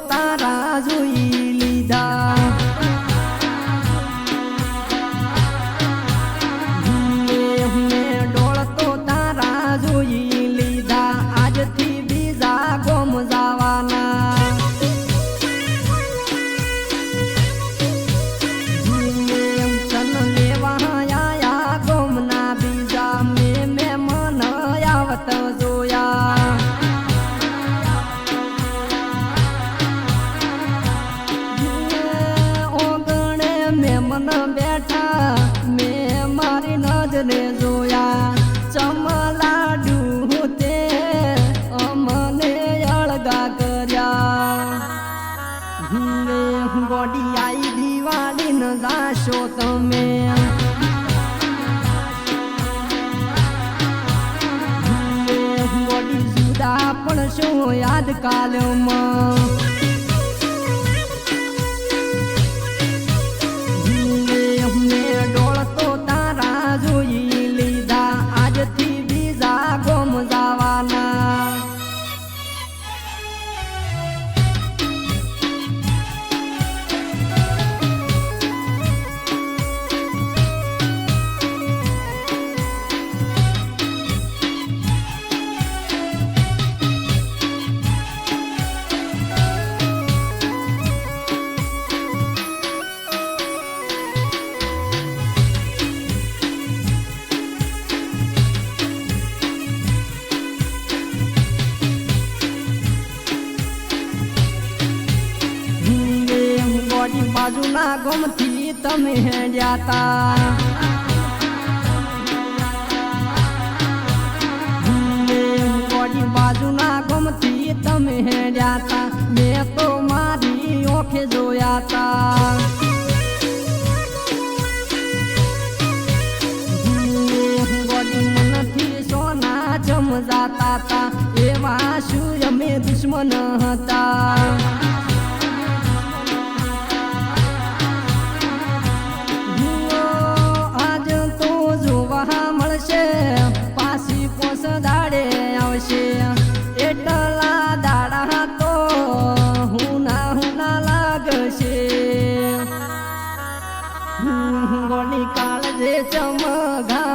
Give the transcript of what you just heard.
તારા જોઈ લીધા મેં ડોળ તો તારા જોઈ લીધા આજથી બીજા ગોમ જવાના તન લેવા આયા ગોમના બીજા મેં મન આવત જોયા મન બેઠા મેં મારી નજરે જોયા ચમલાડુ તે અમને અળગા કર્યા ગોડી આઈ દિવાળી ન જાશો તમે ગોડી જુદા પણ શું યાદ કાલમાં જોઈ લીધા આજથી બીજા ગોમ જવાના બાજુના ગમથી તમે હેડ્યા તા ગોડી બાજુના ગમથી તમે હેડ્યા તા મેં તો મારી ઓખે જોયા તા ગોડી મનથી સોના જમ જાતા તા એવા શું અમે દુશ્મન હતા પાછી પોસ દાડે આવશે એટલા દાડા તો હુના લાગશે ગોળી કાળજે ચમગા